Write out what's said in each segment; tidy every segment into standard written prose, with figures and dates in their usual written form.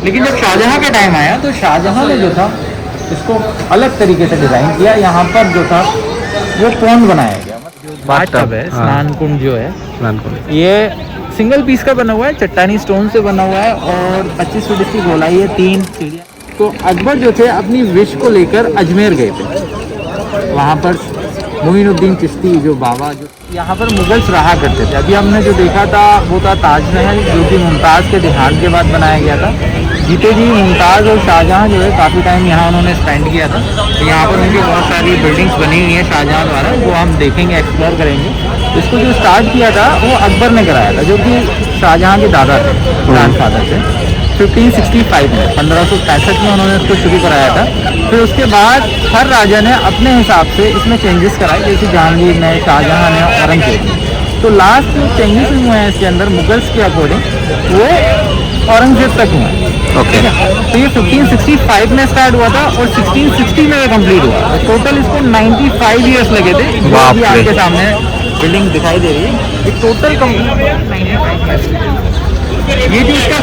लेकिन जब शाहजहां का टाइम आया तो शाहजहां ने जो था इसको अलग तरीके से डिज़ाइन किया। यहाँ पर जो था वो पॉन्ड बनाया गया, बाथटब है, स्नान कुंड जो है स्नान कुंड। ये सिंगल पीस का बना हुआ है, चट्टानी स्टोन से बना हुआ है और 25 फीट इसकी गोलाई है, 3 सीढ़ियाँ। तो अकबर जो थे अपनी विश को लेकर अजमेर गए थे। वहाँ पर मोइनुद्दीन चिश्ती जो बाबा जो यहाँ पर मुगल्स रहा करते थे। अभी हमने जो देखा था वो था ताजमहल, जो कि मुमताज़ के देहांत के बाद बनाया गया था। जीते जी मुमताज़ और शाहजहां जो है काफ़ी टाइम यहाँ उन्होंने स्पेंड किया था। तो यहाँ पर उनकी बहुत सारी बिल्डिंग्स बनी हुई हैं शाहजहां द्वारा, वो हम देखेंगे, एक्सप्लोर करेंगे। इसको जो स्टार्ट किया था वो अकबर ने कराया था, जो कि शाहजहां के दादा थे, ग्रैंडफादर थे। 1565 में 1565 में उन्होंने इसको शुरू कराया था। फिर उसके बाद हर राजा ने अपने हिसाब से इसमें चेंजेस कराए, जैसे जहांगीर ने, शाहजहां ने, औरंगजेब ने। तो लास्ट जो चेंजेस हुए हैं इसके अंदर मुगल्स के अकॉर्डिंग वो औरंगजेब तक हुए हैं। ओके। तो ये 1565 में स्टार्ट हुआ था और 1660 में ये कंप्लीट हुआ। टोटल इसको 95 ईयर्स लगे थे। जो अभी आपके सामने बिल्डिंग दिखाई दे रही है ये टोटल कंप्लीट। ये जो इसका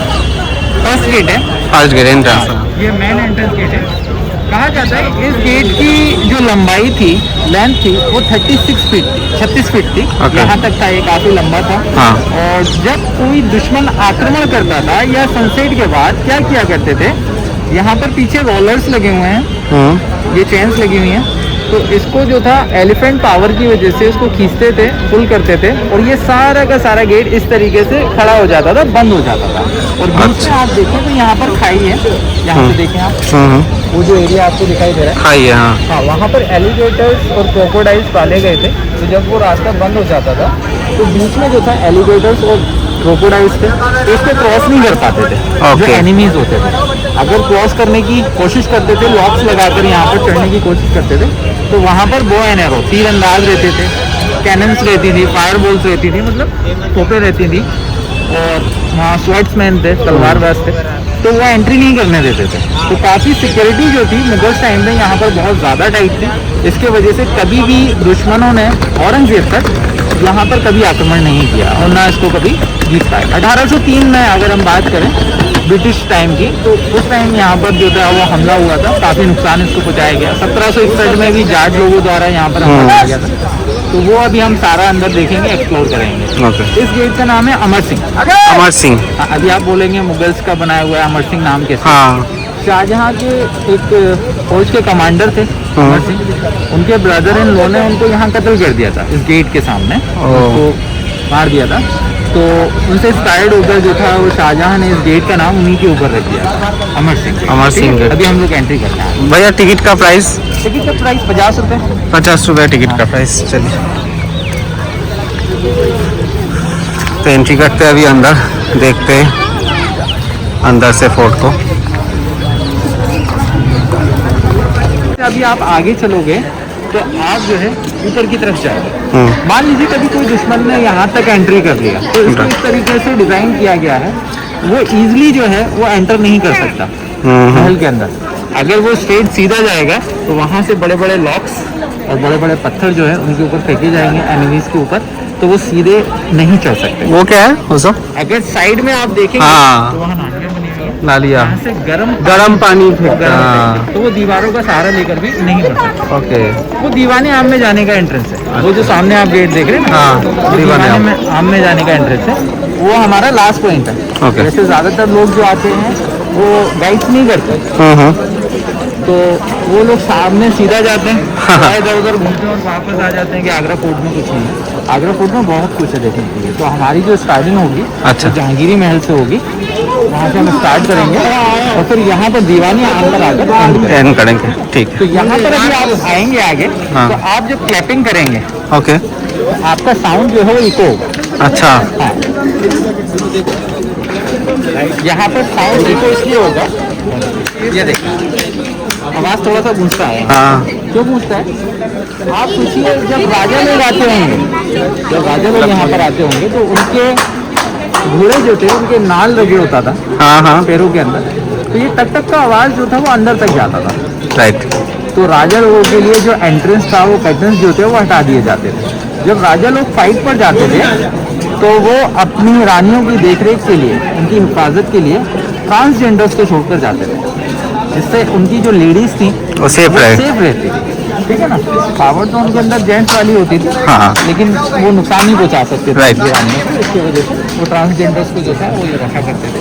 फर्स्ट गेट है, फर्स्ट गेट एंट्रेंस, ये मेन एंट्रेंस गेट है। कहा जाता है इस गेट की जो लंबाई थी, लेंथ थी, वो 36 फीट थी, 36 फीट थी। यहाँ तक था, ये काफ़ी लंबा था। हाँ। और जब कोई दुश्मन आक्रमण करता था या सनसेट के बाद क्या किया करते थे, यहाँ पर पीछे रोलर्स लगे हुए हैं, ये चेन्स लगी हुई हैं। तो इसको जो था एलिफेंट पावर की वजह से इसको खींचते थे, पुल करते थे और ये सारा का सारा गेट इस तरीके से खड़ा हो जाता था, बंद हो जाता था। और बीच में आप देखें तो यहाँ पर खाई है, यहाँ पे देखें आप, वो जो एरिया आपको दिखाई दे रहा है खाई है। हाँ, वहाँ पर एलिगेटर्स और क्रोकोडाइल्स पाले गए थे। तो जब वो रास्ता बंद हो जाता था तो बीच में जो था एलिगेटर्स और क्रोकोडाइल्स थे, तो इसको क्रॉस नहीं कर पाते थे जो एनिमीज होते थे। अगर क्रॉस करने की कोशिश करते थे, लॉक्स लगाकर यहाँ पर चढ़ने की कोशिश करते थे, तो वहाँ पर बो एंड एरो, तीर अंदाज रहते थे, कैनन्स रहती थी, फायर बॉल्स रहती थी, मतलब तोपें रहती थी, और वहाँ स्वॉर्ड्समैन थे, तलवारबाज थे, तो वो एंट्री नहीं करने देते थे। तो काफ़ी सिक्योरिटी जो थी मुगल्स टाइम में यहाँ पर बहुत ज़्यादा टाइट थी। इसके वजह से कभी भी दुश्मनों ने औरंगजेब तक यहाँ पर कभी आक्रमण नहीं किया और ना इसको कभी जीत पाए। 1803 में अगर हम बात करें ब्रिटिश टाइम की, तो उस टाइम यहाँ पर जो था वो हमला हुआ था, काफ़ी नुकसान इसको पहुँचाया गया। 1761 में भी जाट लोगों द्वारा यहाँ पर हमला किया गया था। तो वो अभी हम सारा अंदर देखेंगे, एक्सप्लोर करेंगे। इस गेट का नाम है अमर सिंह। अमर सिंह। अभी आप बोलेंगे मुगल्स का बनाया हुआ है, अमर सिंह नाम कैसे? हाँ। शाहजहां के एक फौज के कमांडर थे अमर सिंह, उनके ब्रदर इन लॉ ने उनको यहाँ कत्ल कर दिया था, इस गेट के सामने उनको मार दिया था। तो उनसे इंस्पायर्ड होकर जो था वो शाहजहां ने इस गेट का नाम उन्हीं के ऊपर रख दिया, अमर सिंह। अमर सिंह। अभी हम लोग एंट्री करते हैं। भैया टिकट का प्राइस? टिकट का प्राइस 50 रुपये। 50 रुपये टिकट का प्राइस। चलिए तो एंट्री करते हैं अभी अंदर, देखते हैं अंदर से फोर्ट को। अभी आप आगे चलोगे तो आप जो है ऊपर की तरफ जाओगे। मान लीजिए कभी कोई दुश्मन ने यहाँ तक एंट्री कर लिया, तो इसको इस तरीके से डिजाइन किया गया है, वो इजीली जो है वो एंटर नहीं कर सकता महल के अंदर। अगर वो स्ट्रेट सीधा जाएगा तो वहाँ से बड़े बड़े लॉक्स और बड़े बड़े पत्थर जो है उनके ऊपर फेंके जाएंगे एनिमीज के ऊपर, तो वो सीधे नहीं चढ़ सकते। वो क्या है वो सब? अगर साइड में आप देखेंगे तो वहाँ नालियाँ बनी हुई हैं, नालियाँ, यहाँ से गर्म पानी फेंकता, तो वो दीवारों का सहारा लेकर भी नहीं बढ़ सकता। ओके। वो दीवाने आम में जाने का एंट्रेंस है, वो जो सामने आप गेट देख रहे हैं ना, हाँ, दीवाने आम में जाने का एंट्रेंस है, वो हमारा लास्ट पॉइंट है। ओके। जैसे ज़्यादातर लोग जो आते हैं वो गाइड्स नहीं करते, तो वो लोग सामने सीधा जाते हैं, इधर उधर घूमते हैं और वापस आ जाते हैं कि आगरा फोर्ट में कुछ नहीं है। आगरा फोर्ट में बहुत कुछ है देखने के लिए। तो हमारी जो स्टार्टिंग होगी, अच्छा, जहांगीरी महल से होगी, वहाँ से हम स्टार्ट करेंगे और फिर यहाँ पर दीवानी आम पर आकर एंड करेंगे। ठीक है। तो यहाँ पर अभी आप आएंगे आगे, तो आप जब क्लैपिंग करेंगे, ओके, तो आपका साउंड जो है वो इको होगा। अच्छा। हाँ, यहाँ पर साउंड इको इसलिए होगा, ये देखिए आवाज़ थोड़ा सा गूंजता है। हाँ। क्यों गूंजता है? आप पूछिए, जब राजा लोग आते होंगे, जब राजा लोग यहाँ पर आते होंगे, तो उनके घोड़े जो थे उनके नाल लगे होता था, हाँ, पैरों के अंदर, तो ये टक टक का आवाज़ जो था वो अंदर तक जाता था। राइट। तो राजा लोगों के लिए जो एंट्रेंस था, वो कर्टन्स जो थे वो हटा दिए जाते थे। जब राजा लोग फाइट पर जाते थे तो वो अपनी रानियों की देखरेख के लिए, उनकी हिफाजत के लिए ट्रांसजेंडर्स को छोड़कर जाते थे, जिससे उनकी जो लेडीज थी वो सेफ रहे। सेफ रहती थी, ठीक है ना। पावर तो उनके अंदर जेंट्स वाली होती थी, हाँ। लेकिन वो नुकसान नहीं पहुंचा सकते थे Right. गिराने को, इसकी वजह से वो ट्रांसजेंडर्स को जो था वो ये रखा करते थे।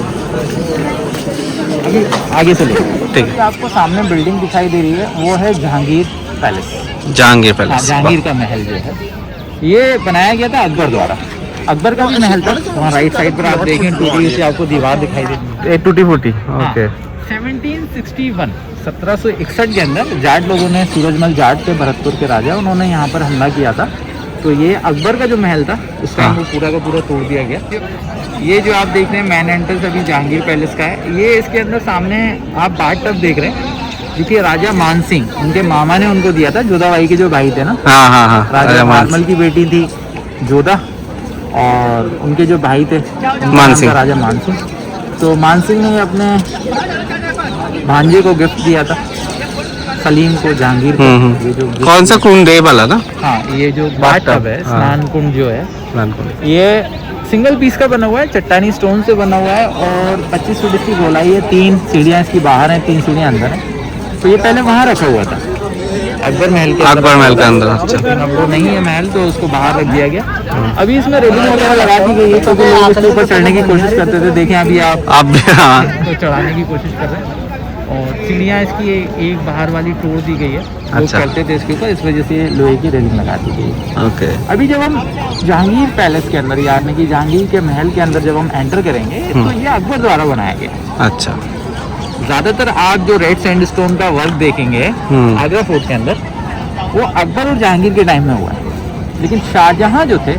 अभी आगे चलिए, ठीक है। आपको सामने बिल्डिंग दिखाई दे रही है, वो है जहांगीर पैलेस। जहांगीर हाँ, पैलेस। जहांगीर का महल जो है ये बनाया गया था अकबर द्वारा। अकबर का भी महल था, वहाँ राइट साइड पर आप देखें टूटी से आपको दीवार दिखाई देती है। टूटी फूटी। ओके। 1761 1761 के अंदर जाट लोगों ने, सूरजमल जाट थे भरतपुर के राजा, उन्होंने यहाँ पर हमला किया था। तो ये अकबर का जो महल था उस टाइम वो पूरा का पूरा तोड़ दिया गया। ये जो आप देख रहे हैं मेन एंट्रेंस अभी जहांगीर पैलेस का है, ये इसके अंदर सामने आप बाथ टब देख रहे हैं, क्योंकि राजा मान सिंह उनके मामा ने उनको दिया था, जोधाबाई के जो भाई थे ना, हाँ हाँ हाँ। राजा मारमल की बेटी थी जोधा, और उनके जो भाई थे मान सिंह। राजा मान सिंह। तो मान सिंह ने अपने भांजे को गिफ्ट दिया था, सलीम को, जहांगीर को। ये जो gift- कौन सा कुंड है वाला ना? हाँ, ये जो बाथ टब है, हाँ। स्नान कुंड जो है, कुंड। ये सिंगल पीस का बना हुआ है, चट्टानी स्टोन से बना हुआ है, और 25 फीट इसकी गोलाई है, 3 सीढ़ियाँ इसकी बाहर हैं, 3 सीढ़ियाँ अंदर हैं। तो ये पहले वहाँ रखा हुआ था अकबर महल के अकबर महल के अंदर। अच्छा। अब वो नहीं है महल, तो उसको बाहर रख दिया गया। अभी इसमें रेलिंग वगैरह लगा दी गई है, क्योंकि लोग इसके ऊपर चढ़ने की कोशिश करते थे। देखें अभी आप भी हाँ। तो चढ़ाने की कोशिश कर रहे हैं, और सीढ़ियाँ इसकी एक बाहर वाली तोड़ दी गई है। लोग अच्छा। चढ़ते थे इसके ऊपर, इस वजह से लोहे की रेलिंग लगा दी गई है। ओके। अभी जब हम जहांगीर पैलेस के अंदर, यानी कि जहांगीर के महल के अंदर जब हम एंटर करेंगे, तो ये अकबर द्वारा बनाया गया है। अच्छा। ज्यादातर आप जो रेड सैंडस्टोन का वर्क देखेंगे आगरा फोर्ट के अंदर, वो अकबर और जहांगीर के टाइम में हुआ है। लेकिन शाहजहां जो थे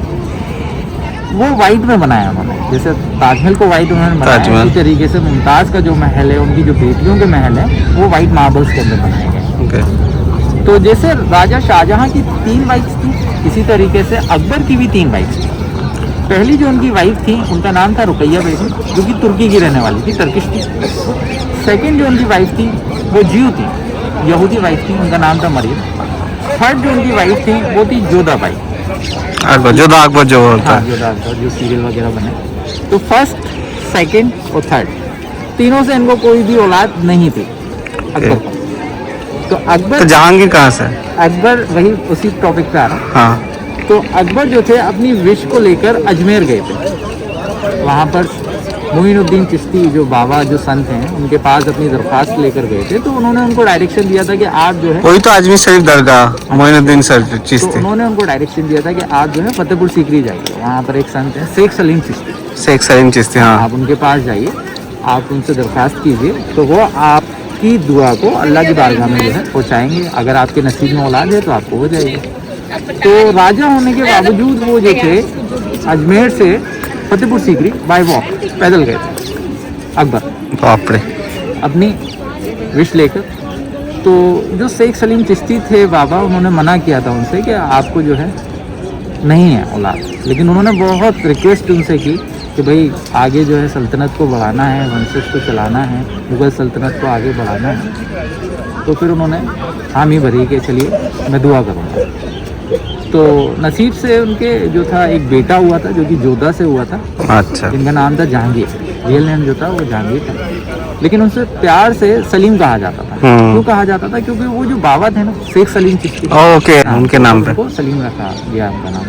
वो वाइट में बनाया उन्होंने, जैसे ताजमहल को वाइट उन्होंने बनाया, इसी तरीके से मुमताज का जो महल है, उनकी जो बेटियों के महल है, वो वाइट मार्बल्स के अंदर बनाए गए। ओके। तो जैसे राजा शाहजहां की 3 वाइफ्स थी, इसी तरीके से अकबर की भी 3 वाइफ्स थी। पहली जो उनकी वाइफ थी उनका नाम था रुकैया बेगम, जो कि तुर्की की रहने वाली थी, टर्किश थी। सेकंड जो उनकी वाइफ थी वो जीव थी, यहूदी वाइफ थी, उनका नाम था मरियम। थर्ड जो उनकी वाइफ थी वो थी जोधाबाई। अकबर, जोधा अकबर जो होता है। जोधा अकबर, जो सीरियल वगैरह बने। तो फर्स्ट, सेकंड और थर्ड, तीनों से इनको कोई भी औलाद नहीं थी अकबर को। तो अकबर, तो जहांगीर कहाँ से? अकबर वही उसी टॉपिक पे आ रहा है। हाँ। तो अकबर जो थे अपनी विश को लेकर अजमेर गए थे, वहाँ पर मोइनुद्दीन चिश्ती जो बाबा जो संत हैं उनके पास अपनी दरख्वास्त लेकर गए थे। तो उन्होंने उनको डायरेक्शन दिया था कि आप जो है, वही तो अजमेर शरीफ दरगाह, मोइनुद्दीन तो चिश्ती। उन्होंने उनको डायरेक्शन दिया था कि आप जो है फतेहपुर सीकरी जाइए, वहाँ पर एक संत है शेख सलीम चिश्ती, शेख सलीम चिश्ती। हाँ। आप उनके पास जाइए, आप उनसे दरख्वास्त कीजिए, तो वो आपकी दुआ को अल्लाह की बारगाह में जो है पहुँचाएंगे। अगर आपके नसीब में औलाद है तो आपको हो जाएगी। तो राजा होने के बावजूद वो जो थे अजमेर से फतेहपुर सीकरी बाय वॉक पैदल गए थे अकबर, बाप रे। अपनी विश लेकर। तो जो शेख सलीम चिश्ती थे बाबा, उन्होंने मना किया था उनसे कि आपको जो है नहीं है औलाद, लेकिन उन्होंने बहुत रिक्वेस्ट उनसे की कि भाई आगे जो है सल्तनत को बढ़ाना है, वंशज को चलाना है, मुगल सल्तनत को आगे बढ़ाना है। तो फिर उन्होंने हामी भरी के चलिए मैं दुआ करूँगा। तो नसीब से उनके जो था एक बेटा हुआ था, जो कि जोधा से हुआ था, अच्छा। जिनका नाम था जहांगीर। रियल नेम जो था वो जहांगीर था, लेकिन उनसे प्यार से सलीम कहा जाता था। क्यों कहा जाता था? क्योंकि वो जो बाबा थे ना शेख सलीम चिश्ती, ओके, उनके नाम पे उनको सलीम रखा गया उनका नाम।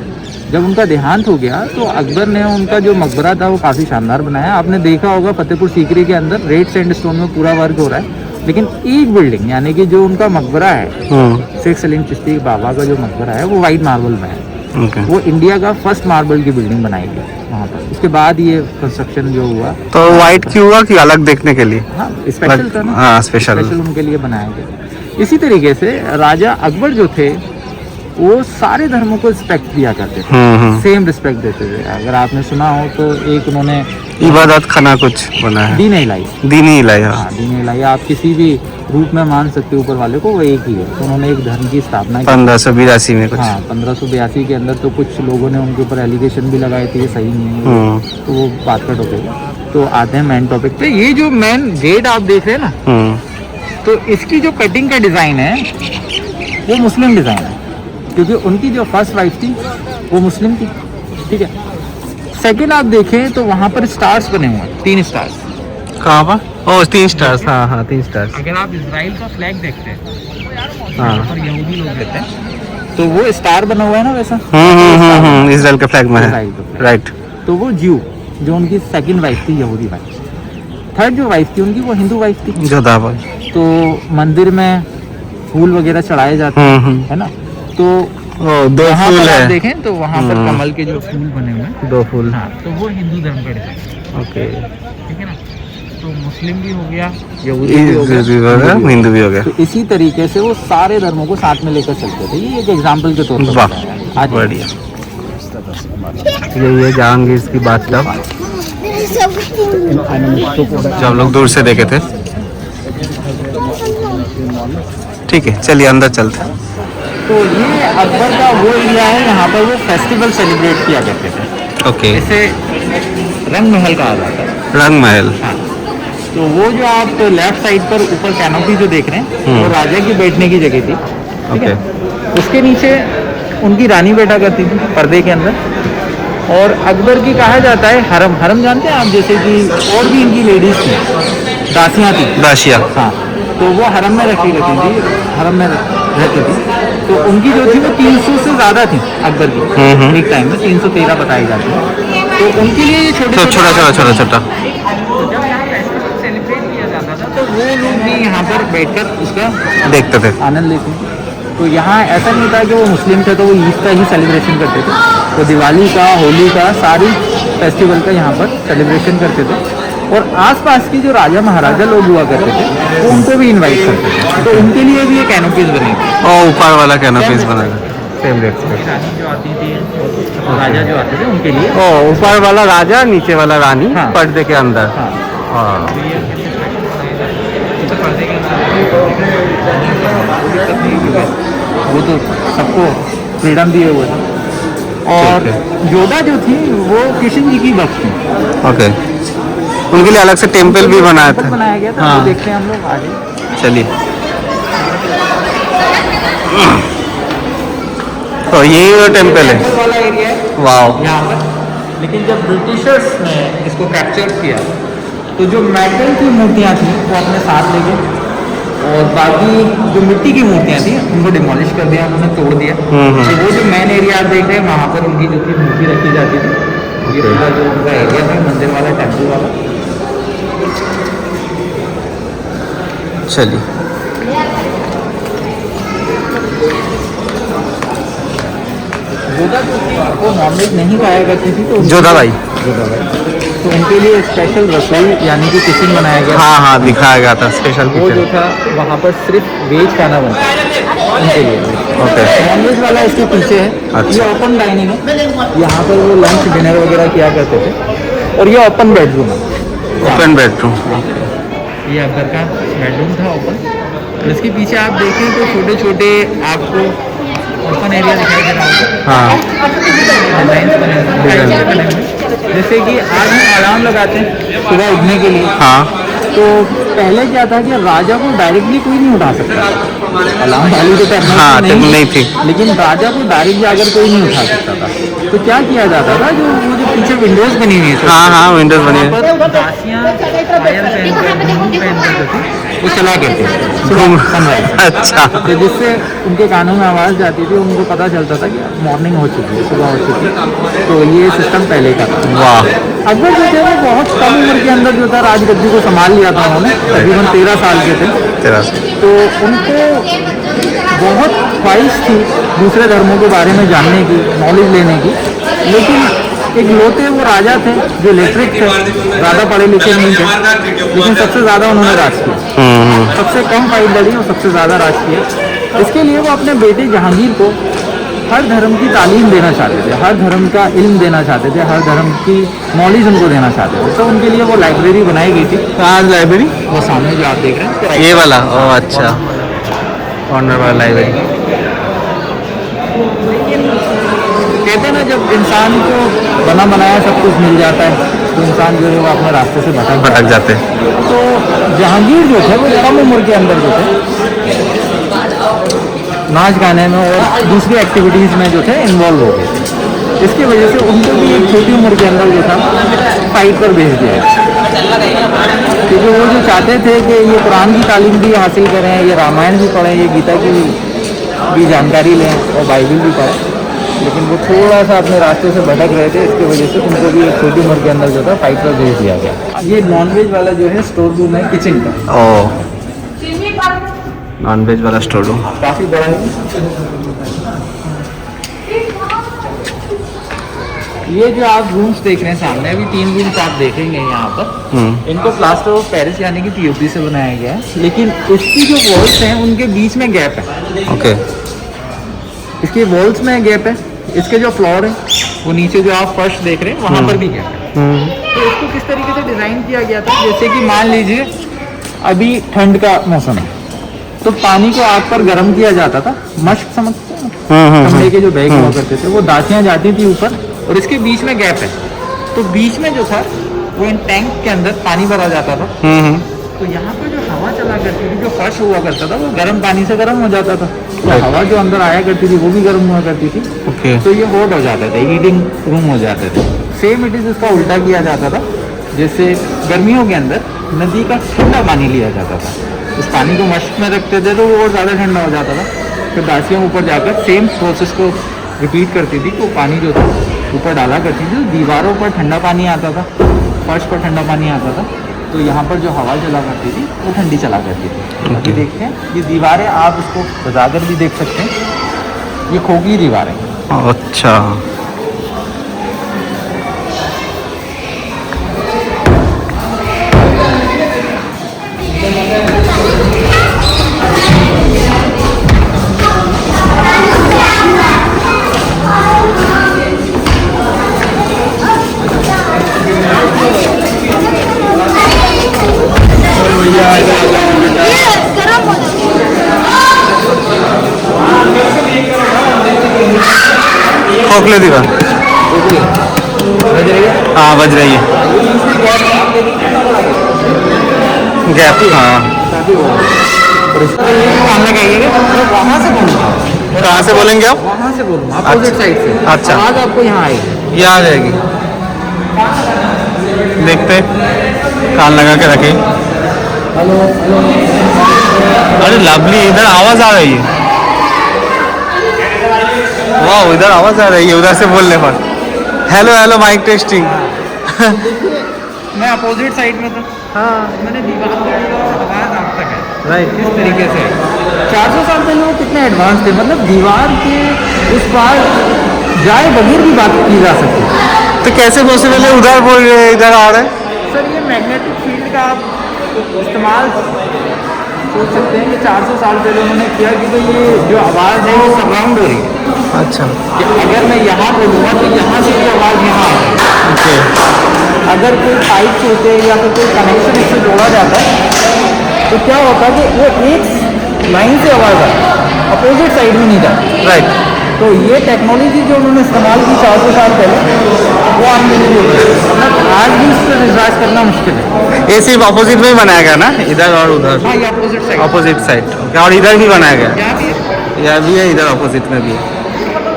जब उनका देहांत हो गया तो अकबर ने उनका जो मकबरा था वो काफ़ी शानदार बनाया। आपने देखा होगा फतेहपुर सीकरी के अंदर रेड सैंडस्टोन में पूरा वर्क हो रहा है, लेकिन एक बिल्डिंग यानी कि जो उनका मकबरा है शेख सलीम चिश्ती बाबा का जो मकबरा है वो वाइट मार्बल में है। वो इंडिया का फर्स्ट मार्बल की बिल्डिंग बनाई गई वहाँ पर। उसके बाद ये कंस्ट्रक्शन जो हुआ, तो वाइट क्यों हुआ कि अलग देखने के लिए? हाँ, स्पेशल था ना। हाँ, स्पेशल उनके लिए बनाया गया। इसी तरीके से राजा अकबर जो थे वो सारे धर्मों को रिस्पेक्ट दिया करते थे, सेम रिस्पेक्ट देते थे। अगर आपने सुना हो तो एक उन्होंने इबादत खाना कुछ बना है, दीन इलाही। दीनी इलाही। हाँ, दीन इलाही आप किसी भी रूप में मान सकते हो ऊपर वाले को, वो एक ही है। तो उन्होंने एक धर्म की स्थापना की 1582 में कुछ। हाँ, 1582 के अंदर। तो कुछ लोगों ने उनके ऊपर एलिगेशन भी लगाए थे ये सही नहीं है, तो वो बात कट हो गई। तो आते हैं मेन टॉपिक पे। ये जो मेन गेट आप देख रहे हैं ना, तो इसकी जो कटिंग का डिजाइन है वो मुस्लिम डिजाइन है, क्योंकि उनकी जो फर्स्ट वाइफ थी वो मुस्लिम थी, ठीक है। सेकंड आप देखें तो वहाँ पर स्टार्स बने हुए हैं, 3 स्टार्स। कहाँ पर? ओ 3 स्टार्स, हाँ हाँ 3 स्टार्स। अगर आप इजराइल का फ्लैग देखते हैं, हाँ। पर यहूदी लोग रहते हैं, तो वो स्टार बना हुआ है ना वैसा, इसराइल के फ्लैग में है, इजराइल का flag। राइट। तो वो ज्यू, जो उनकी सेकंड वाइफ थी, यहूदी वाइफ, थर्ड जो वाइफ थी उनकी वो हिंदू वाइफ थी। जोधा भाई। तो मंदिर में फूल वगैरह चढ़ाए जाते हैं, है ना। तो दो वहाँ फूल पर आप है। देखें तो वहाँ पर कमल के जो फूल बने हुए हैं, 2 फूल। हाँ, तो वो हिंदू धर्म का डिजाइन, ओके। ठीक है ना। तो मुस्लिम भी हो गया, यहूदी भी हो गया, हिंदू भी हो गया। तो इसी तरीके से वो सारे धर्मों को साथ में लेकर चलते थे। ये एक एग्जाम्पल के तौर पर वाह, बताया है। आज बढ़िया। ये जहांगीर की बात था जो हम लोग दूर से देखे थे। ठीक है, चलिए अंदर चलते हैं। तो ये अकबर का वो एरिया है, यहाँ पर वो फेस्टिवल सेलिब्रेट किया करते थे। ओके। इसे रंग महल कहा जाता है। रंग महल। हाँ, तो वो जो आप लेफ्ट साइड पर ऊपर कैनोपी जो देख रहे हैं, वो राजा की बैठने की जगह थी, ठीक है। उसके नीचे उनकी रानी बैठा करती थी पर्दे के अंदर। और अकबर की कहा जाता है हरम, हरम जानते हैं आप, जैसे कि और भी इनकी लेडीज थी, दासियाँ थी, दासिया। हाँ, तो वो हरम में रखी रहती थी, हरम में रहती थी। तो उनकी जो थी वो 300 से ज़्यादा थी अकबर की, एक टाइम में 313 बताई जाती है। तो उनके लिए ये छोटे छोटा छोटा छोटा छोटा। तो जब यहाँ फेस्टिवल सेलिब्रेट किया जाता था तो वो लोग भी यहाँ पर बैठकर उसका देखते थे, आनंद लेते हैं। तो यहाँ ऐसा नहीं था कि वो मुस्लिम थे तो वो ईद का ही सेलिब्रेशन करते थे, तो दिवाली का, होली का, सारी फेस्टिवल का यहाँ पर सेलिब्रेशन करते थे। और आसपास की जो राजा महाराजा लोग हुआ करते थे वो उनको भी इनवाइट करते थे, तो उनके लिए भी ये कैनोपीज बनी थी। और ऊपर वाला कैनोपीज बना है, सेम रेट पे। रानी जो आती थी, राजा जो आते थे उनके लिए, ओ ऊपर वाला राजा, नीचे वाला रानी, हाँ। पर्दे के अंदर। हाँ, हाँ। तो ये पर्दे के अंदर वो तो सबको फ्रीडम दिए हुए थे। और योदा जो थी वो कृष्ण जी की भक्त थी। ओके, उनके लिए अलग से टेम्पल भी बनाया था, बनाया गया था। हाँ। तो देखते हैं हम लोग आगे, चलिए। तो यही वो टेम्पल है, वाला एरिया है वाह। यहाँ पर। लेकिन जब ब्रिटिशर्स ने इसको कैप्चर किया तो जो मेटल की मूर्तियाँ थी वो अपने साथ ले गए, और बाकी जो मिट्टी की मूर्तियाँ थी उनको डिमोलिश कर दिया, उन्होंने तोड़ दिया। तो वो जो मेन एरिया आप देख रहे हैं वहाँ पर उनकी जो थी मूर्ति रखी जाती थी। ये पूरा जो उनका एरिया था मंदिर वाला, टेम्पल वाला। चलिए। जोधा जो थी वो नॉनवेज नहीं खाया करती थी, तो जोधा भाई, तो उनके लिए स्पेशल रसोई यानी कि किचन बनाया गया। हाँ हाँ दिखाया गया था, स्पेशल वो जो किचन। था वहाँ पर सिर्फ वेज खाना बनता है उनके लिए। ओके। नॉनवेज वाला इसके पीछे है। अच्छा। ये ओपन डाइनिंग है, यहाँ पर वो लंच डिनर वगैरह किया करते थे। और ये ओपन बेडरूम है, ओपन बेडरूम। ये अकबर का बेडरूम था ओपन। और इसके पीछे आप देखें तो छोटे छोटे आपको ओपन एरिया दिखाई दे रहा होगा। हाँ। डिजाइन बने हुए। जैसे कि आज हम अलार्म लगाते हैं सुबह उठने के लिए, हाँ। तो पहले क्या था कि राजा को डायरेक्टली कोई नहीं उठा सकता, अलार्म वाली तो टेक्नोलॉजी हाँ, नहीं थी। लेकिन राजा को डायरेक्टली अगर कोई नहीं उठा सकता था तो क्या किया जाता था, जो वो जो पीछे विंडोज बनी हुई है, हाँ हाँ विंडोज बनी है, दासियाँ फायर पहन करते थे, वो चला करते थे घूम। sunrise। अच्छा। तो जिससे उनके कानों में आवाज़ जाती थी, उनको पता चलता था कि मॉर्निंग हो चुकी है, सुबह हो चुकी है। तो ये सिस्टम पहले का था। वाह। अकबर जो थे वो बहुत कम उम्र के अंदर जो था राजगद्दी को संभाल लिया था उन्होंने, तकरीबन 13 साल के थे। तेरा तो उनको बहुत ख्वाहिश थी दूसरे धर्मों के बारे में जानने की, नॉलेज लेने की, लेकिन एक लोटे वो राजा थे जो लिटरेट थे, ज़्यादा पढ़े लिखे नहीं थे, लेकिन सबसे ज़्यादा उन्होंने राज किया। सबसे कम फाइट लड़ी और सबसे ज़्यादा राज किया। इसके लिए वो अपने बेटे जहांगीर को हर धर्म की तालीम देना चाहते थे, हर धर्म का इल्म देना चाहते थे, हर धर्म की नॉलेज उनको देना चाहते थे। तो उनके लिए वो लाइब्रेरी बनाई गई थी। कहाँ लाइब्रेरी? वो सामने जो आप देख रहे हैं ये वाला? ओह अच्छा, कॉर्नर वाला लाइब्रेरी। कहते हैं ना, जब इंसान को बना बनाया सब कुछ मिल जाता है तो इंसान जो है वो अपने रास्ते से भटक जाते। तो जहांगीर जो थे वो कम उम्र के अंदर जो थे नाच गाने में और दूसरी एक्टिविटीज़ में जो थे इन्वॉल्व हो गए थे। इसकी वजह से उनको भी एक छोटी उम्र के अंदर जो था फाइट पर भेज दिया, ठीक वो जो चाहते थे कि ये कुरान की तालीम भी हासिल करें, ये रामायण भी पढ़ें, ये गीता की भी जानकारी लें और बाइबल भी पढ़ें, लेकिन वो थोड़ा सा अपने रास्ते से भटक रहे थे। इसकी वजह से उनको भी एक छोटी उम्र के अंदर जो था फाइट पर भेज दिया गया। ये नॉनवेज वाला जो है स्टोर रूम है किचन का। ओ, नॉनवेज वाला स्टोर रूम काफ़ी बड़ा है। ये जो आप रूम्स देख रहे हैं सामने, अभी 3 रूम्स आप देखेंगे यहाँ पर। इनको प्लास्टर ऑफ पेरिस यानी कि पीओपी से बनाया गया है, लेकिन इसकी जो वॉल्स हैं उनके बीच में गैप है। ओके, इसकी वॉल्स में गैप है। इसके जो फ्लोर है वो नीचे जो आप फर्श देख रहे हैं वहाँ पर भी गैप है। तो इसको किस तरीके से डिज़ाइन किया गया था, जैसे कि मान लीजिए अभी ठंड का मौसम है तो पानी को आग पर गर्म किया जाता था। मश्क समझते हैं, कमरे के जो बैग हुआ करते थे, वो दासियाँ जाती थी ऊपर और इसके बीच में गैप है। तो बीच में जो था वो इन टैंक के अंदर पानी भरा जाता था। तो यहाँ पर जो हवा चला करती थी, जो फर्श हुआ करता था, वो गर्म पानी से गर्म हो जाता था। तो हवा जो अंदर आया करती थी वो भी गर्म हुआ करती थी। तो ये हॉट हो जाते थे, हीटिंग रूम हो जाते थे। सेम इट इज़ इसका उल्टा किया जाता था। जैसे गर्मियों के अंदर नदी का ठंडा पानी लिया जाता था, उस पानी को मश्क में रखते थे तो वो और ज़्यादा ठंडा हो जाता था। फिर दासियाँ ऊपर जाकर सेम प्रोसेस को रिपीट करती थी कि वो पानी जो था ऊपर डाला करती थी, तो दीवारों पर ठंडा पानी आता था, फर्श पर ठंडा पानी आता था। तो यहाँ पर जो हवा चला करती थी वो ठंडी चला करती थी। अभी देखते हैं ये दीवारें, आप इसको बजाकर भी देख सकते हैं, ये खोखली दीवारें। अच्छा, खोखले दीवार हाँ बज रही है, गैप। हाँ, वहाँ से बोलूँगा, कहाँ से बोलेंगे आप? वहाँ से बोलूँगा, अपोजिट साइड से। अच्छा, आवाज़ आपको यहाँ आएगी, ये आ जाएगी। देखते, कान लगा के रखें। Hello hello. अरे लवली, इधर आवाज़ आ रही है। वाह, इधर आवाज़ आ रही है उधर से बोलने पर। Hello hello, mike testing. मैं अपोजिट साइड में था। हाँ, मैंने दीवार का आवाज़ आप तक है राइट। किस तरीके से 400 साल पहले वो कितने एडवांस थे, मतलब दीवार के उस पार जाए बगैर भी बात की जा सकती है। तो कैसे पॉसिबल है उधर बोल रहे हैं इधर आ रहे हैं? सर ये मैग्नेटिक फील्ड का आप इस्तेमाल सोच सकते हैं कि 400 साल पहले उन्होंने किया कि भाई ये जो आवाज़ है वो सराउंड हो रही है। अच्छा, कि अगर मैं यहाँ बोलूँगा तो यहाँ से भी आवाज़ यहाँ आ रही है। ओके। अगर कोई पाइप होते या फिर कोई कनेक्शन इससे जोड़ा जाता है तो क्या होता है कि वो एक लाइन से आवाज़ आती है, अपोजिट साइड में नहीं जाती। राइट। तो ये टेक्नोलॉजी जो उन्होंने इस्तेमाल की 400 साल पहले, वो अनबिलीवेबल है। मतलब आज भी इस पर विश्वास करना मुश्किल है। ये सिर्फ अपोजिट में ही बनाया गया ना, इधर और उधर? हाँ, ये अपोजिट साइड, अपोजिट साइड। और इधर भी बनाया गया? यहाँ भी है, यहाँ भी है, इधर अपोजिट में भी है।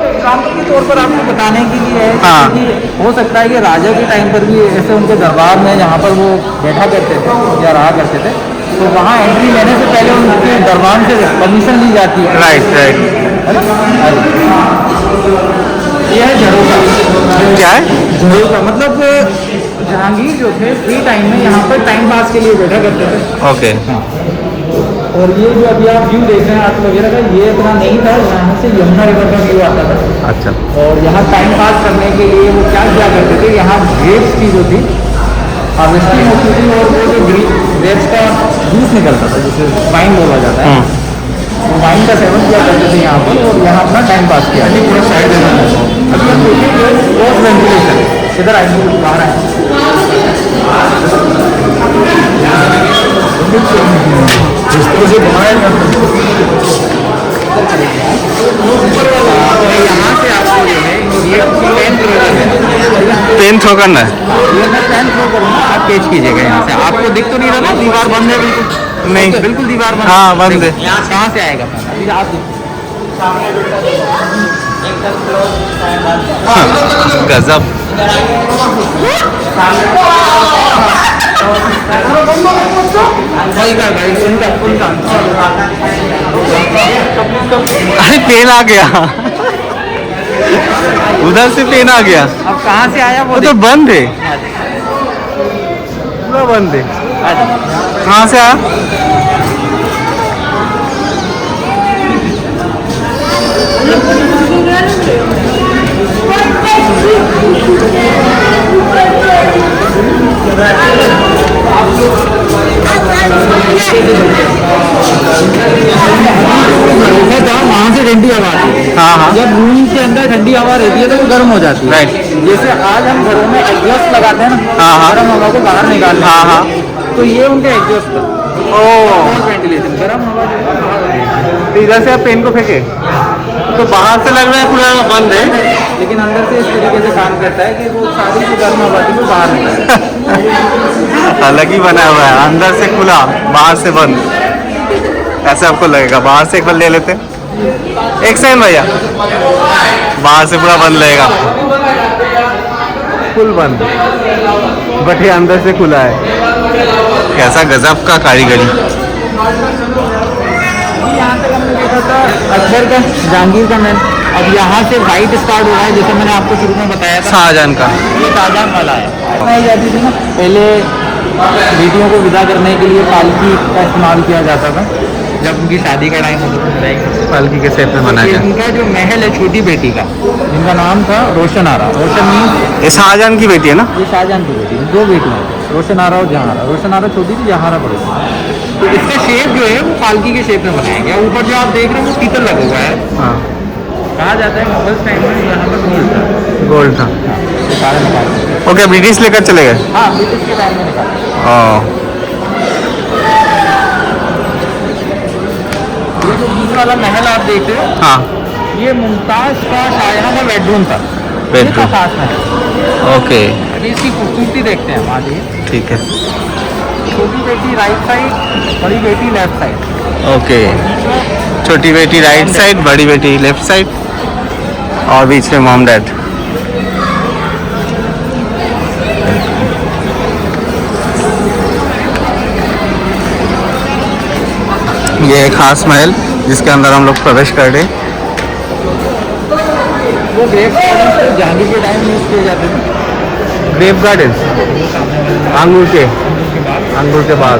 एग्जाम्पल के तौर पर आपको बताने के लिए है हाँ। कि हो सकता है कि राजा के टाइम पर भी ऐसे उनके दरबार में जहाँ पर वो बैठा करते थे या रहा करते थे, तो वहाँ एंट्री लेने से पहले उनके दरबार से परमिशन ली जाती है। Right right. है ना? ये है झरोखा। क्या है? झरोखा मतलब जहांगीर जो थे फ्री टाइम में यहाँ पर टाइम पास के लिए बैठा करते थे। ओके। और ये जो अभी आप व्यू देख रहे हैं आर्ट वगैरह का, ये इतना नहीं था, यहाँ से यमुना रिवर का व्यू आता था। अच्छा। और यहाँ टाइम पास करने के लिए वो क्या किया करते थे, यहाँ ग्रेप्स की जो थी हार्वेस्टिंग होती थी और वो जो ग्रेप्स का जूस निकलता था जिसे वाइन बोला जाता है, वो वाइन का सेवन किया करते थे यहाँ पर और यहाँ अपना टाइम पास किया। पूरा साइड अभी हम देखिए क्रॉस वेंटिलेशन, इधर आएंगे बाहर आए, इसको से बनाया यहाँ से आपको जो है ये 10 थ्रो है। 10 थ्रो करना है? ये मैं 10 थ्रो करूँगा, आप कैच कीजिएगा यहाँ से। आपको दिख तो नहीं रहा ना दीवार बंद है? बिल्कुल नहीं, बिल्कुल दीवार बंद। हाँ बंद है। कहाँ से आएगा फोन? अभी आप गजब। भाई का उनका अरे पेन आ गया, उधर से पेन आ गया। अब कहाँ से आया वो तो बंद है, पूरा बंद है। कहाँ से आया? वहाँ से ठंडी हवा आती है। हाँ हाँ जब रूम के अंदर ठंडी हवा रहती है तो वो गर्म हो जाती है। राइट। जैसे आज हम घरों में एग्जॉस्ट लगाते हैं ना, हाँ, हाँ। गर्म हवा को बाहर निकालने हाँ, के लिए। हाँ। तो ये उनका एग्जॉस्ट था, ओ, वेंटिलेशन, गर्म हवा जो है बाहर होती है। तो इधर से आप पेन को फेंके तो बाहर से लग रहा है पूरा बंद है, लेकिन अंदर से इस तरीके से काम करता है कि वो सारी जो गर्म हवा थी वो बाहर निकले। अलग ही बना हुआ है, अंदर से खुला बाहर से बंद। ऐसे आपको लगेगा, बाहर से एक बार ले लेते। एक सेकंड भैया, बाहर से पूरा बंद लगेगा, फुल बंद, बट ये अंदर से खुला है। कैसा गजब का कारीगरी। यहाँ तक हमने देखा था अकबर का, जहांगीर का महल। अब यहाँ से वाइट स्टार्ट हो रहा है, जैसे मैंने आपको शुरू में बताया था। शाहजहां का ये शाहजहां वाला है। बनाई जाती थी ना पहले, बेटियों को विदा करने के लिए पालकी का इस्तेमाल किया जाता था। जब उनकी शादी का टाइम होता था तो पालकी के शेप में बनाया गया। इनका जो महल है छोटी बेटी का, जिनका नाम था रोशन आरा। रोशन मीन ये शाहजहां की बेटी है ना? ये शाहजहां की बेटी, दो बेटियाँ, रोशन आरा और जहांरा। रोशन आरा छोटी थी, जहांरा बड़ी थी। तो इसका शेप जो है वो पालकी के शेप में बनाया गया। ऊपर जो आप देख रहे हैं वो पीतल लगा हुआ है। हाँ, कहा जाता है मुगल टाइम में यहाँ पर गोल्ड था। गोल्ड था। ये सारे निकाल, ओके, ब्रिटिश लेकर चले गए। हाँ ब्रिटिश के टाइम में निकाला। ओह, ये जो बीच वाला महल आप देख रहे हो, हाँ, ये मुमताज का शाहजहां का बेडरूम था। ये बेडरूम। था खास महल। ओके, अभी इसकी खूबसूरती देखते हैं हम आज। ये ठीक है। छोटी बेटी राइट साइड, बड़ी बेटी लेफ्ट साइड। ओके, छोटी बेटी राइट साइड, बड़ी बेटी लेफ्ट साइड, और बीच में मॉम डैड। ये एक खास महल जिसके अंदर हम लोग प्रवेश कर रहे। वो ग्रेप गार्डन जहांगीर के टाइम में यूज किए जाते थे। ग्रेप गार्डन, अंगूर के बाग।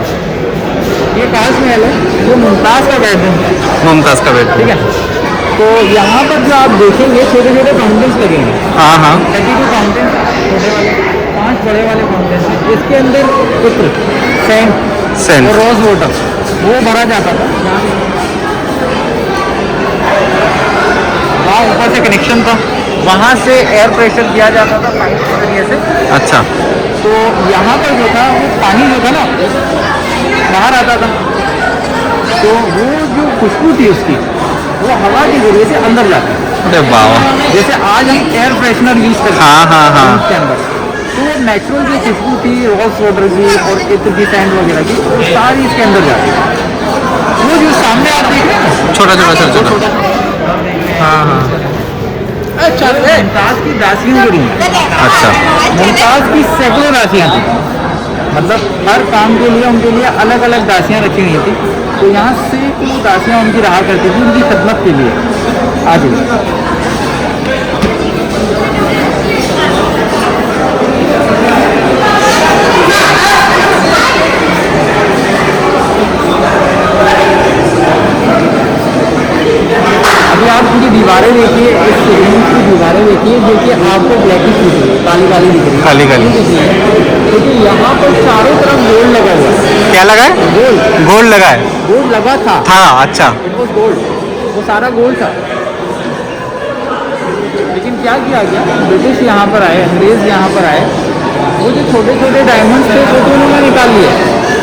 ये खास महल है, जो मुमताज का बेडरूम है। मुमताज का बेड, ठीक है। तो यहाँ पर जो आप देखेंगे छोटे छोटे फाउंटेन्स लगेंगे। हाँ हाँ, 32 फाउंटेन्स, छोटे वाले 5 बड़े वाले फाउंटेन्स हैं। इसके अंदर इत्र, सेंट और रोज वाटर वो भरा जाता था। वहाँ ऊपर से कनेक्शन था, वहाँ से एयर प्रेशर किया जाता था पाइप के जरिए से। अच्छा, तो यहाँ पर जो था वो पानी जो था ना बाहर आता था, तो वो जो खुशबू थी उसकी वो हवा के जरिए से अंदर जाती है। अरे बाबा। जैसे आज हम एयर फ्रेशनर यूज करते हैं हाँ हाँ हाँ, के अंदर, तो नेचुरल जो खुशबू थी रोज वाटर की और इत्र की, सैंड वगैरह की, वो सारी इसके अंदर जाती है। वो जो सामने आप देख रहे हैं छोटा छोटा छोटा छोटा। हाँ हाँ, अच्छा, मुमताज की दासियों के रूम। अच्छा, मुमताज की सैकड़ों दासियाँ थी, मतलब हर काम के लिए उनके लिए अलग अलग दासियाँ रखी हुई थी। तो यहाँ से वो दासियाँ उनकी रहा करती थी उनकी खदमत के लिए। आगे अभी आप उनकी दीवारें देखिए, इस रूम की दीवारें देखिए, जो कि आपको ब्लैकिश दिख रही है, काली काली दिख रही है। काली काली। क्योंकि यहाँ पर चारों तरफ गोल्ड लगा हुआ है। क्या लगा है? गोल्ड, गोल्ड लगा है। गोल्ड लगा था। अच्छा, इट वॉज गोल्ड, वो सारा गोल्ड था। लेकिन क्या किया गया, ब्रिटिश यहाँ पर आए, अंग्रेज यहाँ पर आए, वो जो छोटे छोटे डायमंड्स थे वो तो उन्होंने निकाल लिए,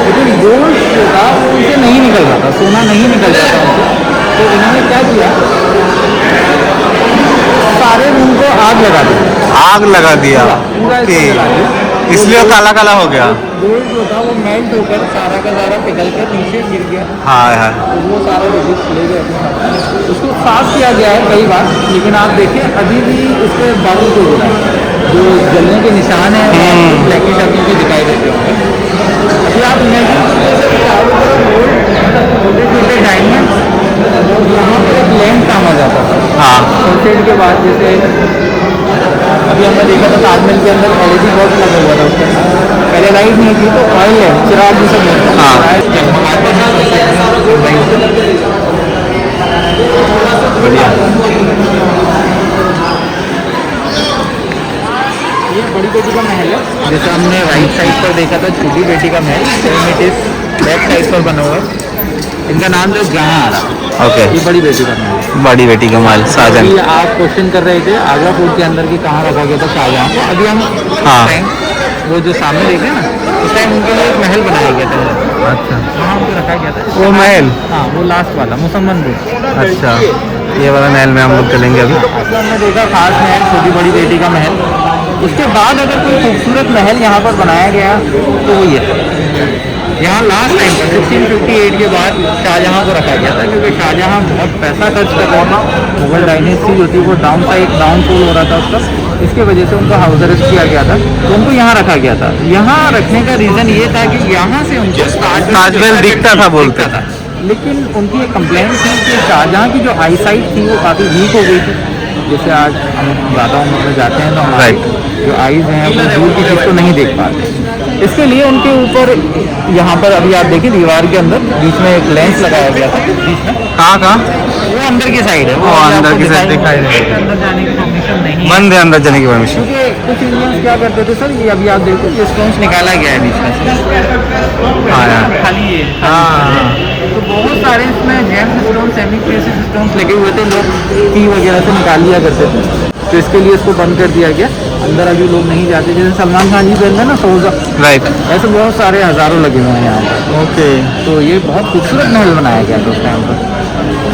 लेकिन गोल्ड जो था वो उनसे नहीं निकल रहा था, सोना नहीं निकल रहा था उनसे। तो इन्होंने क्या किया, सारे रूम को आग लगा दी। आग लगा दिया। पूरा ओके, इसको जला दिया। इसलिए वो काला काला हो गया। गोल्ड जो था वो मेल्ट होकर सारा का सारा पिघल कर नीचे गिर गया। हाँ हाँ, तो वो सारा ब्रिटिश ले गए अपने साथ। उसको साफ किया गया है कई बार, लेकिन आप देखें अभी भी इसके बारूद जो है, जो जलने के निशान हैं ब्लैकिश अभी भी दिखाई देते होंगे। अभी आप इमेजिन कीजिए चारों तरफ के अंदर LED बल्ब लगा हुआ था उसके अंदर, पहले लाइट नहीं थी तो ऑयल है चिराग भी सब मिलता हाँ। बढ़िया। ये बड़ी बेटी का महल है, जैसे हमने राइट साइड पर देखा था छोटी बेटी का महल, same it is left side पर बना हुआ है। इनका नाम जो जहाँ आ रहा, ओके। ये बड़ी बेटी का महल है। बड़ी बेटी का महल शाहजहां। अभी आप क्वेश्चन कर रहे थे आगरा फोर्ट के अंदर की कहाँ रखा गया था शाहजहाँ को, अभी हम हाँ। टाइम वो जो सामने देख रहे हैं ना, उस टाइम उनके लिए एक महल बनाया गया था। अच्छा, वहाँ उनको रखा गया था वो महल। हाँ, वो लास्ट वाला मुसलमान रोड। अच्छा, ये वाला महल में हम लोग चलेंगे अभी। असल हमने देखा खास महल छोटी बड़ी बेटी का महल। उसके बाद अगर कोई खूबसूरत महल यहाँ पर बनाया गया तो वो ये है। यहाँ लास्ट टाइम पर 1658 के बाद शाहजहाँ को रखा गया था, क्योंकि शाहजहाँ बहुत पैसा खर्च कर रहा था, मुगल डायनेस्टी जो थी वो डाउनफॉल हो रहा था उसका, इसके वजह से उनको हाउस अरेस्ट किया गया था, तो उनको यहाँ रखा गया था। यहाँ रखने का रीज़न ये था कि यहाँ से उनको ताजमहल दिखता था बोलते था। लेकिन उनकी एक कंप्लेंट थी कि शाहजहाँ की जो आई साइट थी वो काफ़ी वीक हो गई थी। जैसे आज हम ज़्यादा उम्र में जाते हैं तो हमारी जो आईज़ हैं वो दूर की चीज़ को नहीं देख पाते, इसके लिए उनके ऊपर यहाँ पर अभी आप देखिए दीवार के अंदर बीच में एक लेंस लगाया गया था बीच में। कहाँ? वो अंदर की साइड है, वो अंदर की साइड दिखाई दे रही है। अंदर जाने की परमिशन नहीं है, बंद है अंदर जाने की परमिशन। क्योंकि कुछ इंडियंस क्या करते थे सर, ये अभी आप देखो ये स्टोन्स निकाला गया है बीच में से। हाँ यार। खाली है। हाँ। तो बहुत सारे इसमें James stone, semi precious stones लगे हुए थे, लोग की वगैरह से निकाल लिया करते थे, तो इसके लिए इसको बंद कर दिया गया। अंदर अभी लोग नहीं जाते, जैसे सलमान खान जी पहनते हैं ना फौजा, राइट। ऐसे बहुत सारे हज़ारों लगे हुए हैं यहाँ पर। ओके। तो ये बहुत खूबसूरत महल बनाया गया था उस टाइम पर।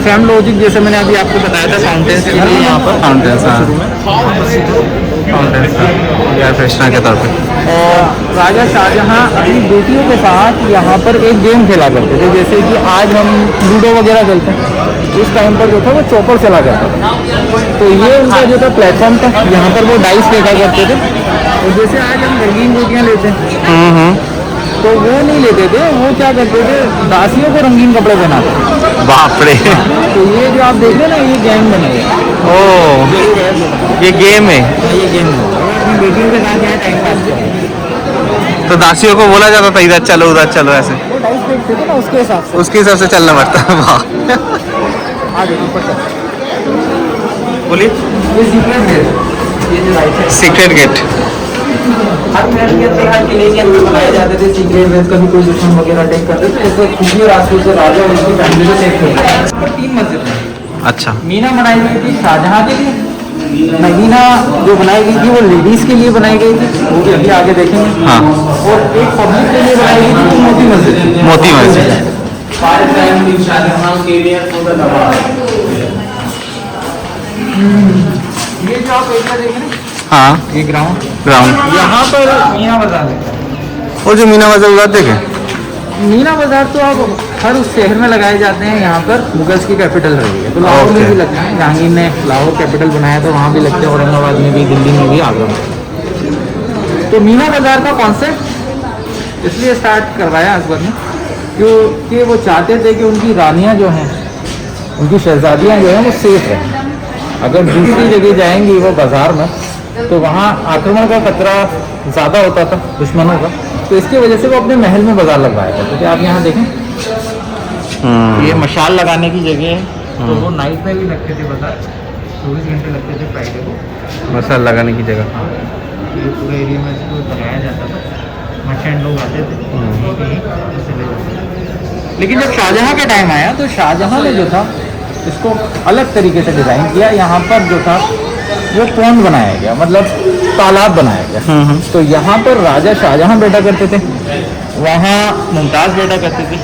सैम लॉजिक जैसे मैंने अभी आपको बताया था फाउंटेन्स के लिए यहाँ पर फाउंटेन्स, हाँ। फाउंटेन्स, एयर फ्रेशनर के तौर पे। और राजा शाहजहाँ अपनी बेटियों के साथ यहाँ पर एक गेम खेला करते थे, जैसे कि आज हम लूडो वगैरह खेलते हैं, उस टाइम पर जो था वो चौपर चला करता था। तो ये उनका जो था प्लेटफॉर्म था, यहाँ पर वो डाइस फेंका करते थे। और जैसे आज हम रंगीन रोटियाँ लेते हैं तो वो नहीं लेते थे, वो क्या करते थे दासियों को रंगीन कपड़े पहनाते थे। बाप रे। तो ये जो आप देख रहे हैं ना, ये गैंग बनेगा। ओह, ये गेम है। ये गेम अपनी बेटियों के साथ यहाँ टाइम पास किया। तो दासियों को बोला जाता था इधर चलो उधर चलो, ऐसे वो डाइस फेंकते थे ना, उसके हिसाब से उसके हिसाब से चलना पड़ता है। वाह। आगे ऊपर तक। बोलिए। ये सीक्रेट है, ये जो लाइट है सीक्रेट गेट। हर महल के अंदर हर किले के अंदर बनाए जाते थे सीक्रेट वेल, कभी कोई दुश्मन वगैरह अटैक करते थे, जैसे खुफिया रास्ते से राजा और उसकी फैमिली को चेक करते थे। इस पर 3 मस्जिद हैं। अच्छा। मीना बनाई गई थी शाहजहाँ के लिए, मदीना जो बनाई गई थी वो लेडीज के लिए बनाई गई थी, वो भी अभी आगे देखेंगे। हाँ। और एक पब्लिक के लिए बनाई गई थी मोती मस्जिद। मोती मस्जिद। ये जो आप एरिया देख रहे हैं, हाँ, ये ग्राउंड, ग्राउंड। यहाँ पर मीना बाजार है। वो जो मीना बाजार उधर देखे। मीना बाजार तो अब हर उस शहर में लगाए जाते हैं, यहाँ पर मुगल्स की कैपिटल रही है, तो लाहौर में भी लगते हैं। जहांगीर ने लाहौर कैपिटल बनाया तो वहाँ भी लगते हैं, औरंगाबाद में भी, दिल्ली में भी, आगरा में। तो मीना बाजार का कॉन्सेप्ट इसलिए स्टार्ट करवाया अकबर ने क्योंकि वो चाहते थे कि उनकी रानियाँ जो हैं, उनकी शहजादियाँ जो हैं वो सेफ रहें। अगर दूसरी जगह जाएंगी वो बाज़ार में तो वहाँ आक्रमण का खतरा ज़्यादा होता था दुश्मनों का, तो इसकी वजह से वो अपने महल में बाज़ार लगवाया करते थे। आप यहाँ देखें, ये मशाल लगाने की जगह है, तो वो नाइट में भी लगते थे बाज़ार, 24 घंटे लगते थे फ्राइडे को। मसाला लगाने की जगह। हाँ, ये पूरे एरिया में इसको लगाया जाता था, मर्चेंट लोग आते थे, यहीं तो चले जाते थे। लेकिन जब शाहजहाँ का टाइम आया तो शाहजहाँ ने जो था इसको अलग तरीके से डिज़ाइन किया। यहाँ पर जो था वो पॉन्ड बनाया गया, मतलब तालाब बनाया गया। तो यहाँ पर राजा शाहजहाँ बैठा करते थे, वहाँ मुमताज़ बैठा करते थे,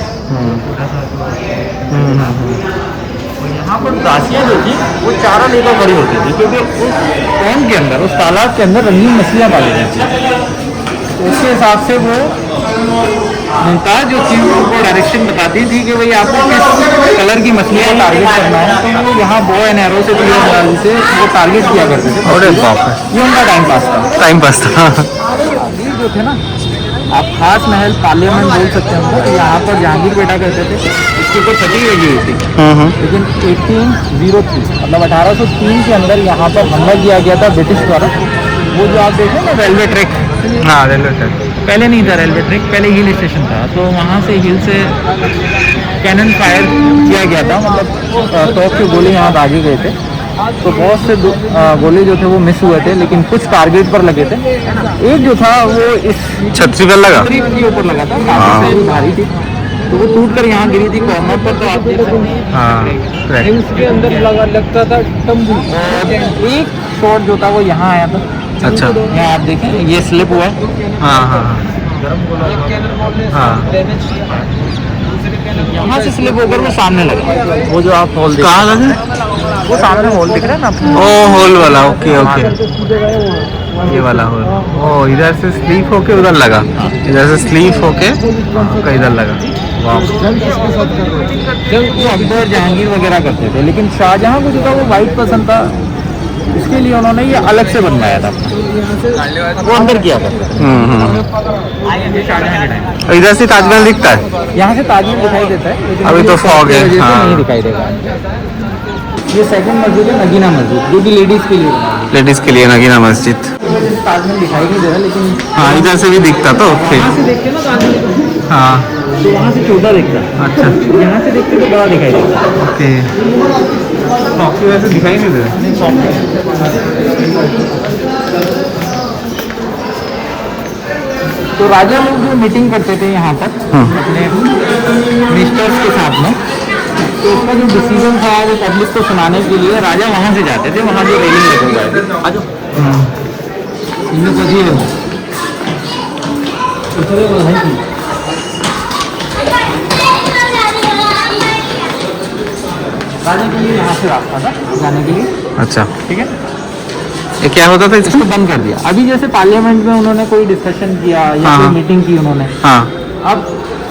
और यहाँ पर दासियाँ जो थी वो चारा लेकर खड़ी होती थी, क्योंकि उस पॉन्ड के अंदर, उस तालाब के अंदर रंगीन मछलियाँ पाली जाती थी। तो उसके हिसाब से वो मुमताज़ जो थी उनको डायरेक्शन बताती थी कि भाई आपको किस कलर की मछली को टारगेट करना है, तो वो यहाँ बो एंड एरो से तीर अंदाजी से वो टारगेट किया करते थे। अरे बाप रे, ये उनका टाइम पास था। टाइम पास था। ये जो थे ना, आप खास महल पार्लियामेंट बोल सकते हैं उनको, तो यहाँ पर जहांगीर बैठा करते थे, इसके ऊपर छठी लगी हुई थी। लेकिन 1803 मतलब 1803 के अंदर यहाँ पर हमला किया गया था ब्रिटिश द्वारा, वो जो आप देख रहे हैं ना रेलवे ट्रैक, हाँ रेलवे ट्रैक। पहले नहीं था रेलवे ट्रैक, पहले हिल स्टेशन था। तो वहाँ से हिल से कैनन फायर किया गया था, मतलब टॉप के गोले यहाँ दागे गए थे। तो बहुत से गोले जो थे वो मिस हुए थे, लेकिन कुछ टारगेट पर लगे थे। एक जो था वो इस छतरी पर लगा। छतरी के ऊपर लगा था, काफी से भारी थी, तो वो टूट कर यहाँ गिरी थी कॉर्नर पर। तो आप देख सकते हैं हाँ के अंदर लगता था तंबू। एक शॉट जो था वो यहाँ आया था। अच्छा। यहाँ आप देखें ये स्लिप हुआ है। हाँ हाँ हाँ। यहाँ से स्लिप होकर वो सामने लगा। वो जो आप हॉल देख कहाँ लगे? वो सामने हॉल दिख रहा है ना आपको? ओ होल वाला, ओके ओके, ये वाला होल। ओ इधर से स्लीप होके उधर लगा, इधर से स्लीप होके आपका इधर लगा। वाह। वो अकबर जहांगीर वगैरह करते थे, लेकिन शाहजहां को जो था वो वाइट पसंद था, इसके लिए उन्होंने ये अलग से बनवाया था। वो अंदर किया था। शाहजहां के टाइम इधर से ताजमहल दिखता है। यहाँ से ताजमहल दिखाई देता है, लेकिन अभी तो fog है, वजह से हाँ। नहीं दिखाई देगा। ये सेकंड मस्जिद है, नगीना मस्जिद, जो कि लेडीज के लिए बनाई है। लेडीज के लिए नगीना मस्जिद। इस वजह से ताजमहल दिखाई नहीं दे रहा, लेकिन हाँ इधर से भी दिखता तो ओके। यहाँ से देखते हैं ना ताजमहल, हाँ तो वहाँ से छोटा दिखता है। अच्छा यहाँ से देखते तो बड़ा दिखाई देता है। ओके। आपकी वजह से दिखाई नहीं दे रहा। तो राजा लोग जो मीटिंग करते थे यहाँ पर अपने मिनिस्टर्स के साथ में, तो उसका जो डिसीजन था वो पब्लिक को सुनाने के लिए राजा वहाँ से जाते थे, वहाँ जो रेलिंग लगे हुए थे। आ जाओ। इनमें बजी है वो। राजा के लिए यहाँ से रास्ता था जाने के लिए, अच्छा ठीक है। ये क्या होता था इसमें? इसको बंद कर दिया। अभी जैसे पार्लियामेंट में उन्होंने कोई डिस्कशन किया या हाँ, कोई हाँ। मीटिंग की उन्होंने, हाँ अब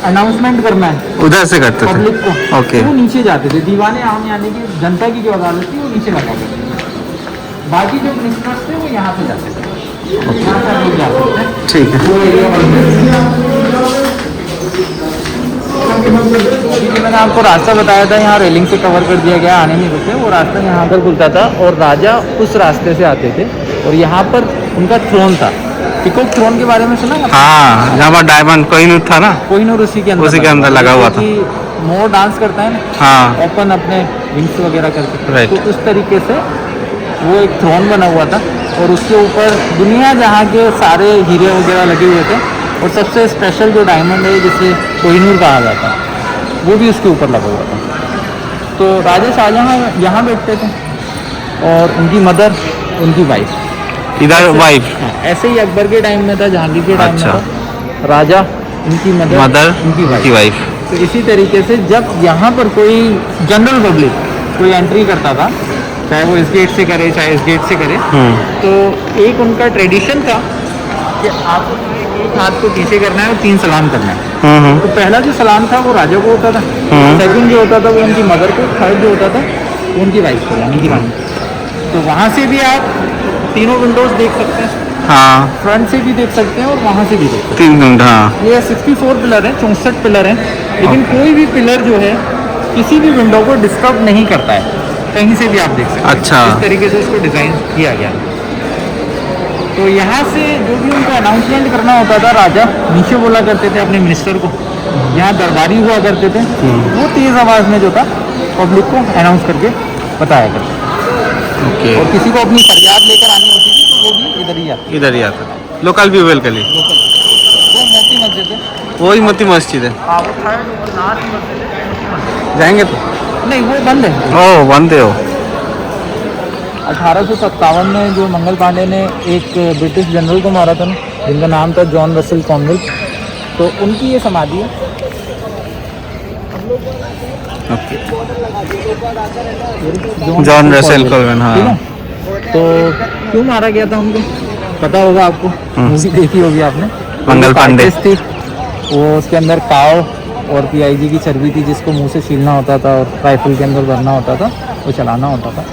अनाउंसमेंट करना है उधर से करते पब्लिक थे। को, ओके तो वो नीचे जाते थे। दीवाने आम यानी कि जनता की जो अदालत थी वो नीचे लगा थे। बाकी जो मिनिस्टर्स थे वो यहाँ से जाते थे, यहाँ से लोग जाते थे। ठीक है। वो एरिया मैंने आपको रास्ता बताया था, यहाँ रेलिंग से कवर कर दिया गया, आने नहीं रुके। वो रास्ता यहाँ पर खुलता था और राजा उस रास्ते से आते थे। और यहाँ पर उनका थ्रोन था, पीकॉक थ्रोन के बारे में सुना है? हाँ जहाँ पर डायमंड कोहिनूर था ना, कोहिनूर उसी के अंदर लगा हुआ था। मोर डांस करता है ना, हाँ ओपन अपने विंग्स वगैरह करके, Right. तो उस तरीके से वो एक थ्रोन बना हुआ था और उसके ऊपर दुनिया जहाँ के सारे हीरे वगैरह लगे हुए थे। और सबसे स्पेशल जो डायमंड है जिसे कोहिनूर कहा जाता है, वो भी उसके ऊपर लगा हुआ था। तो राजा शाहजहां यहाँ बैठते थे और उनकी मदर, उनकी वाइफ। इधर वाइफ। ऐसे ही अकबर के टाइम में था, जहांगीर के टाइम अच्छा। में था, राजा, उनकी मदर, मदर उनकी की वाइफ। तो इसी तरीके से जब यहाँ पर कोई जनरल पब्लिक कोई एंट्री करता था, चाहे वो इस गेट से करे चाहे इस गेट से करे, तो एक उनका ट्रेडिशन था कि आपको एक हाथ को पीछे करना है और 3 सलाम करना है। तो पहला जो सलाम था वो राजा को होता था, सेकंड जो होता था वो उनकी मदर को, थर्ड जो होता था वो उनकी वाइफ को, यानी कि रानी। तो वहाँ से भी आप तीनों विंडोज देख सकते हैं, हाँ फ्रंट से भी देख सकते हैं और वहाँ से भी देख सकते 3 घंटा। हाँ हैं। ये 64 पिलर हैं, 64 पिलर हैं, लेकिन कोई भी पिलर जो है किसी भी विंडो को डिस्टर्ब नहीं करता है, कहीं से भी आप देख सकते हैं। अच्छा। इस तरीके से इसको डिज़ाइन किया गया। तो यहाँ से जो भी उनका अनाउंसमेंट करना होता था, राजा नीचे बोला करते थे अपने मिनिस्टर को, यहाँ दरबारी हुआ करते थे, वो तेज़ आवाज़ में जो था पब्लिक को अनाउंस करके बताया करते थे। ओके। और किसी को अपनी फरियाद लेकर आनी होती थी तो वो भी इधर ही आता। इधर ही आता लोकल पीपल के लिए। वो मोती मस्जिद है, वही मोती मस्जिद है। हाँ वो थर्ड लास्ट मस्जिद है, मोती मस्जिद। जाएंगे तो? नहीं वो बंद है। ओ बनते हो। 1857 में जो मंगल पांडे ने एक ब्रिटिश जनरल को मारा था ना, जिनका नाम था जॉन रसेल कॉनवेल, तो उनकी ये समाधि है। ओके। जॉन रसेल कॉनवेल, हाँ। ठीक है? तो क्यों मारा गया था उनको पता होगा आपको, मूवी देखी होगी आपने, मंगल पांडे थी वो, उसके अंदर काव और पीआईजी की चर्बी थी जिसको मुंह से छीलना होता था और राइफल के अंदर भरना होता था, वो चलाना होता था।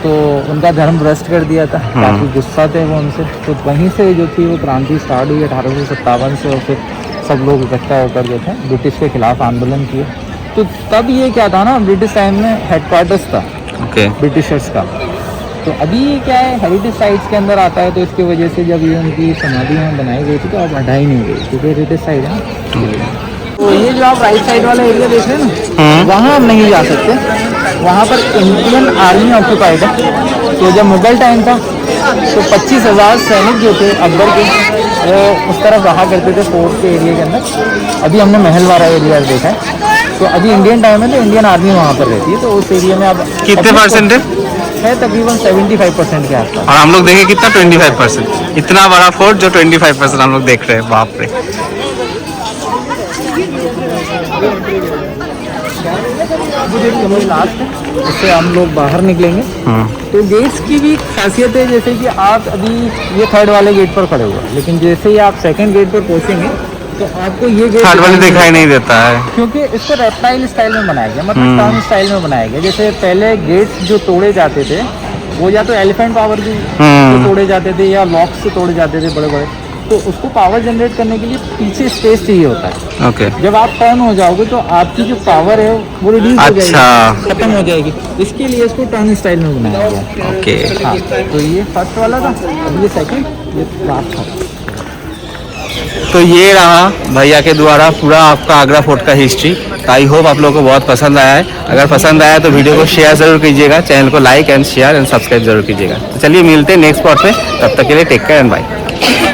तो उनका धर्म भ्रष्ट कर दिया था, काफ़ी गुस्सा थे वो उनसे। तो वहीं से जो थी वो क्रांति स्टार्ट हुई 1857 से, और फिर सब लोग इकट्ठा होकर जो थे ब्रिटिश के खिलाफ आंदोलन किए। तो तब ये क्या था ना, ब्रिटिश टाइम में हेडक्वार्टर्स था ओके ब्रिटिशर्स का, तो अभी क्या है, हेरिटेज साइट्स के अंदर आता है, तो इसकी वजह से जब ये उनकी समाधि यहाँ बनाई गई थी तो अब हटाई नहीं गई, क्योंकि हेरिटेज साइट है ना। तो ये जो आप राइट साइड वाला एरिया देख रहे हैं ना, वहाँ हम नहीं जा सकते, वहाँ पर इंडियन आर्मी ऑक्यूपाइड है। तो जब मुगल टाइम था तो 25,000 सैनिक जो थे अकबर के, वो उस तरफ रहा करते थे फोर्ट के एरिया के अंदर। अभी हमने महल वाला एरिया देखा है, तो अभी इंडियन टाइम है तो इंडियन आर्मी वहाँ पर रहती है, तो उस एरिया में अब कितने परसेंट है तकरीबन 75% के आसपास। और हम लोग देखें कितना 25%, इतना बड़ा फोर्ट जो 25% हम लोग देख रहे हैं, बाप रे। लास्ट है, इससे हम लोग बाहर निकलेंगे। तो गेट्स की भी खासियत है, जैसे कि आप अभी ये थर्ड वाले गेट पर खड़े हुए, लेकिन जैसे ही आप सेकंड गेट पर पहुंचेंगे तो आपको ये गेट थर्ड वाले दिखाई नहीं देता है, क्योंकि इसको रेप्टाइल स्टाइल में बनाया गया, मतलब टाउन स्टाइल में बनाया गया। जैसे पहले गेट्स जो तोड़े जाते थे वो या तो एलिफेंट पावर की से तोड़े जाते थे या लॉक्स से तोड़े जाते थे बड़े बड़े, तो उसको पावर जनरेट करने के लिए पीछे स्पेस चाहिए होता है। ओके। जब आप टर्न हो जाओगे तो आपकी जो पावर है वो रिड्यूस हो जाएगी, खत्म हो जाएगी, इसके लिए इसको टर्न स्टाइल में बनाया गया। ओके। हाँ, तो ये फर्स्ट वाला था, अब ये सेकंड, ये लास्ट था। तो ये रहा भैया के द्वारा पूरा आपका आगरा फोर्ट का हिस्ट्री। आई होप आप लोगों को बहुत पसंद आया है। अगर पसंद आया तो वीडियो को शेयर ज़रूर कीजिएगा, चैनल को like and share and subscribe जरूर कीजिएगा। तो चलिए मिलते हैं नेक्स्ट स्पॉट पे, तब तक के लिए टेक केयर एंड बाय।